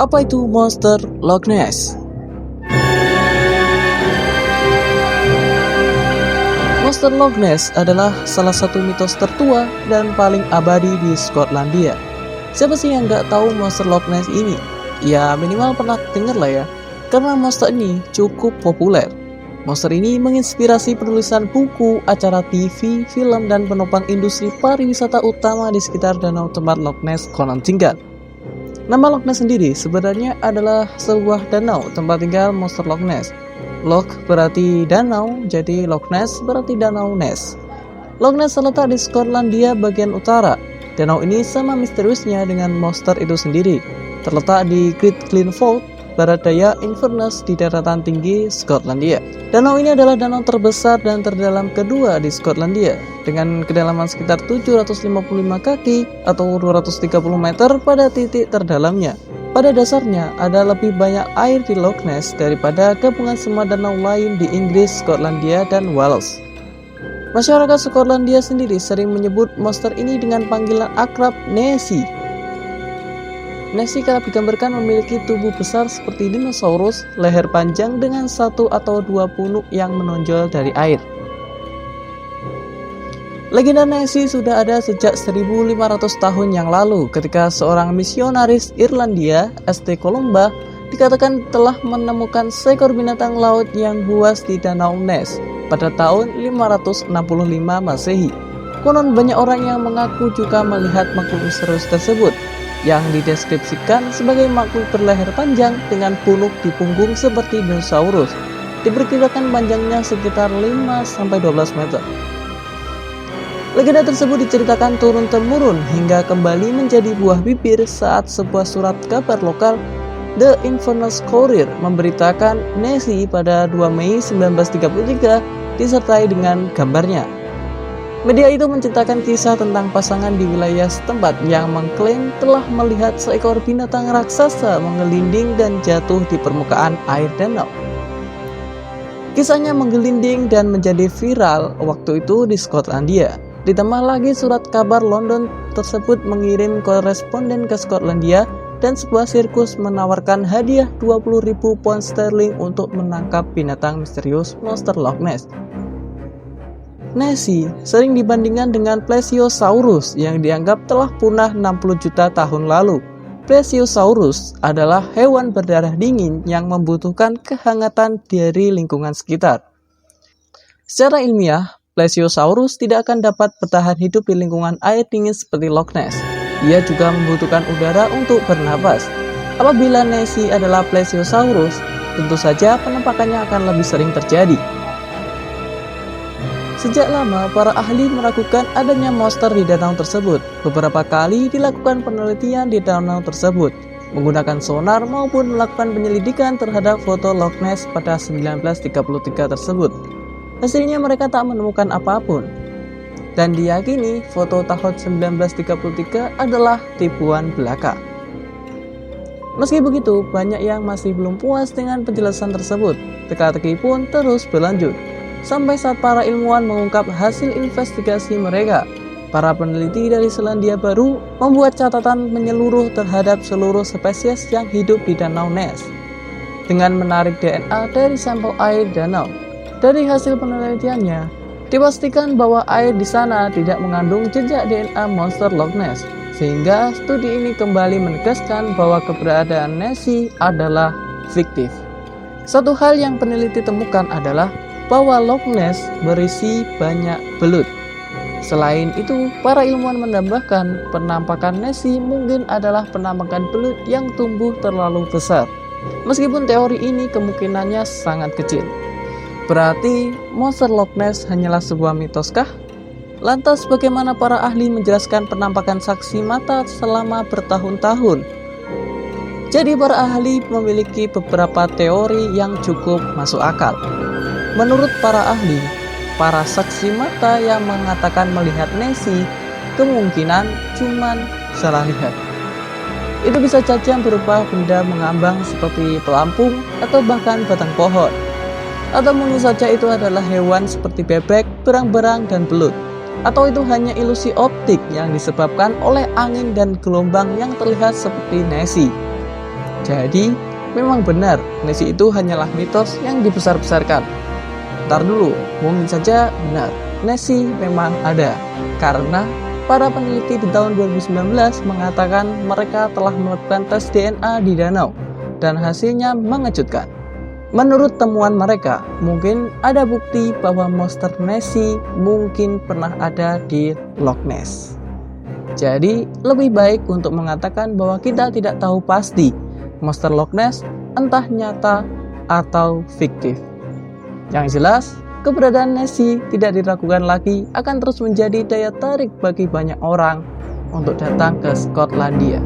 Apa itu monster Loch Ness? Monster Loch Ness adalah salah satu mitos tertua dan paling abadi di Skotlandia. Siapa sih yang nggak tahu monster Loch Ness ini? Ya minimal pernah denger lah ya, karena monster ini cukup populer. Monster ini menginspirasi penulisan buku, acara TV, film, dan penopang industri pariwisata utama di sekitar danau tempat Loch Ness konon tinggal. Nama Loch Ness sendiri sebenarnya adalah sebuah danau tempat tinggal monster Loch Ness. Loch berarti danau, jadi Loch Ness berarti danau Ness. Loch Ness terletak di Skotlandia bagian utara. Danau ini sama misteriusnya dengan monster itu sendiri. Terletak di Great Glenford, barat daya Inverness di daratan tinggi Skotlandia. Danau ini adalah danau terbesar dan terdalam kedua di Skotlandia, dengan kedalaman sekitar 755 kaki atau 230 meter pada titik terdalamnya. Pada dasarnya, ada lebih banyak air di Loch Ness daripada gabungan semua danau lain di Inggris, Skotlandia, dan Wales. Masyarakat Skotlandia sendiri sering menyebut monster ini dengan panggilan akrab Nessie. Nessie kerap digambarkan memiliki tubuh besar seperti dinosaurus, leher panjang dengan satu atau dua punuk yang menonjol dari air. Legenda Nessie sudah ada sejak 1500 tahun yang lalu ketika seorang misionaris Irlandia, St. Columba, dikatakan telah menemukan seekor binatang laut yang buas di Danau Ness pada tahun 565 Masehi. Konon banyak orang yang mengaku juga melihat makhluk misterius tersebut, yang dideskripsikan sebagai makhluk berleher panjang dengan punuk di punggung seperti dinosaurus. Diperkirakan panjangnya sekitar 5-12 meter. Legenda tersebut diceritakan turun-temurun hingga kembali menjadi buah bibir saat sebuah surat kabar lokal, The Inverness Courier, memberitakan Nessie pada 2 Mei 1933 disertai dengan gambarnya. Media itu menceritakan kisah tentang pasangan di wilayah setempat yang mengklaim telah melihat seekor binatang raksasa menggelinding dan jatuh di permukaan air danau. Kisahnya menggelinding dan menjadi viral waktu itu di Skotlandia. Ditambah lagi surat kabar London tersebut mengirim koresponden ke Skotlandia dan sebuah sirkus menawarkan hadiah 20.000 pound sterling untuk menangkap binatang misterius monster Loch Ness. Nessie sering dibandingkan dengan Plesiosaurus yang dianggap telah punah 60 juta tahun lalu. Plesiosaurus adalah hewan berdarah dingin yang membutuhkan kehangatan dari lingkungan sekitar. Secara ilmiah, Plesiosaurus tidak akan dapat bertahan hidup di lingkungan air dingin seperti Loch Ness. Ia juga membutuhkan udara untuk bernapas. Apabila Nessie adalah Plesiosaurus, tentu saja penampakannya akan lebih sering terjadi. Sejak lama, para ahli meragukan adanya monster di danau tersebut. Beberapa kali dilakukan penelitian di danau tersebut, menggunakan sonar maupun melakukan penyelidikan terhadap foto Loch Ness pada 1933 tersebut. Hasilnya mereka tak menemukan apapun. Dan diyakini foto tahun 1933 adalah tipuan belaka. Meski begitu, banyak yang masih belum puas dengan penjelasan tersebut. Teka-teki pun terus berlanjut. Sampai saat para ilmuwan mengungkap hasil investigasi mereka, para peneliti dari Selandia Baru membuat catatan menyeluruh terhadap seluruh spesies yang hidup di Danau Ness dengan menarik DNA dari sampel air danau. Dari hasil penelitiannya, dipastikan bahwa air di sana tidak mengandung jejak DNA monster Loch Ness, sehingga studi ini kembali menegaskan bahwa keberadaan Nessie adalah fiktif. Satu hal yang peneliti temukan adalah bahwa Loch Ness berisi banyak belut. Selain itu, para ilmuwan menambahkan penampakan Nessie mungkin adalah penampakan belut yang tumbuh terlalu besar. Meskipun teori ini kemungkinannya sangat kecil. Berarti monster Loch Ness hanyalah sebuah mitos kah? Lantas bagaimana para ahli menjelaskan penampakan saksi mata selama bertahun-tahun? Jadi para ahli memiliki beberapa teori yang cukup masuk akal. Menurut para ahli, para saksi mata yang mengatakan melihat Nessie kemungkinan cuman salah lihat. Itu bisa saja berupa benda mengambang seperti pelampung atau bahkan batang pohon. Atau mungkin saja itu adalah hewan seperti bebek, berang-berang, dan belut. Atau itu hanya ilusi optik yang disebabkan oleh angin dan gelombang yang terlihat seperti Nessie. Jadi, memang benar Nessie itu hanyalah mitos yang dibesar-besarkan. Ntar dulu, mungkin saja benar, Nessie memang ada. Karena para peneliti di tahun 2019 mengatakan mereka telah melakukan tes DNA di danau dan hasilnya mengejutkan. Menurut temuan mereka, mungkin ada bukti bahwa monster Nessie mungkin pernah ada di Loch Ness. Jadi, lebih baik untuk mengatakan bahwa kita tidak tahu pasti monster Loch Ness entah nyata atau fiktif. Yang jelas, keberadaan Nessie tidak diragukan lagi akan terus menjadi daya tarik bagi banyak orang untuk datang ke Skotlandia.